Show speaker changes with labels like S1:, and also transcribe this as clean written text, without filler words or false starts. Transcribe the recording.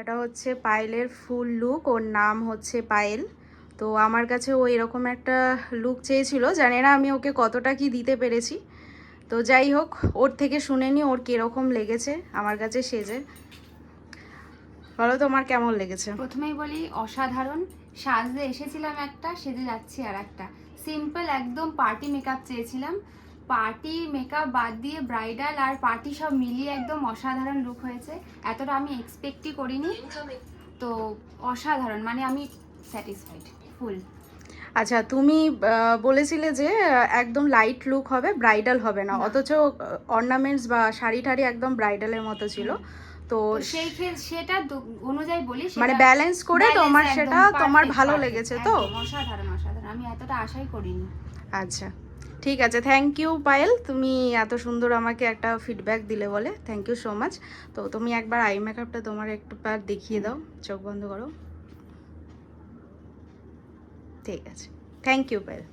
S1: এটা হচ্ছে পায়েলের ফুল লুক, ওর নাম হচ্ছে পায়েল। তো আমার কাছে ও এরকম একটা লুক চেয়েছিল, জানি না আমি ওকে কতটা কি দিতে পেরেছি। তো যাই হোক, ওর থেকে শুনে নি ওর কীরকম লেগেছে আমার কাছে সেজে। বলো তোমার কেমন লেগেছে?
S2: প্রথমেই বলি অসাধারণ। সাজতে এসেছিলাম একটা, সেজে যাচ্ছি আর একটা। সিম্পল একদম পার্টি মেকআপ চেয়েছিলাম, পার্টি মেকআপ বাদ দিয়ে ব্রাইডাল আর পার্টি সব মিলিয়ে একদম অসাধারণ লুক হয়েছে। এতটা আমি এক্সপেক্টই করিনি, তো অসাধারণ, মানে আমি স্যাটিসফাইড ফুল।
S1: আচ্ছা, তুমি বলেছিলে যে একদম লাইট লুক হবে, ব্রাইডাল হবে না, অথচ অর্নামেন্টস বা শাড়ি ঠাড়ি একদম ব্রাইডালের মতো ছিল। তো
S2: সেই সেটা অনুযায়ী বলি,
S1: মানে ব্যালেন্স করে তোমার সেটা তোমার ভালো লেগেছে তো?
S2: অসাধারণ অসাধারণ, আমি এতটা আশাই করিনি।
S1: আচ্ছা, ঠিক আছে, থ্যাংক ইউ পায়েল, তুমি এত সুন্দর আমাকে একটা ফিডব্যাক দিলে বলে, থ্যাংক ইউ সো মাচ। তো তুমি একবার আই মেকআপটা তোমার একটু বার দেখিয়ে দাও, চোখ বন্ধ করো। ঠিক আছে, থ্যাংক ইউ পায়েল।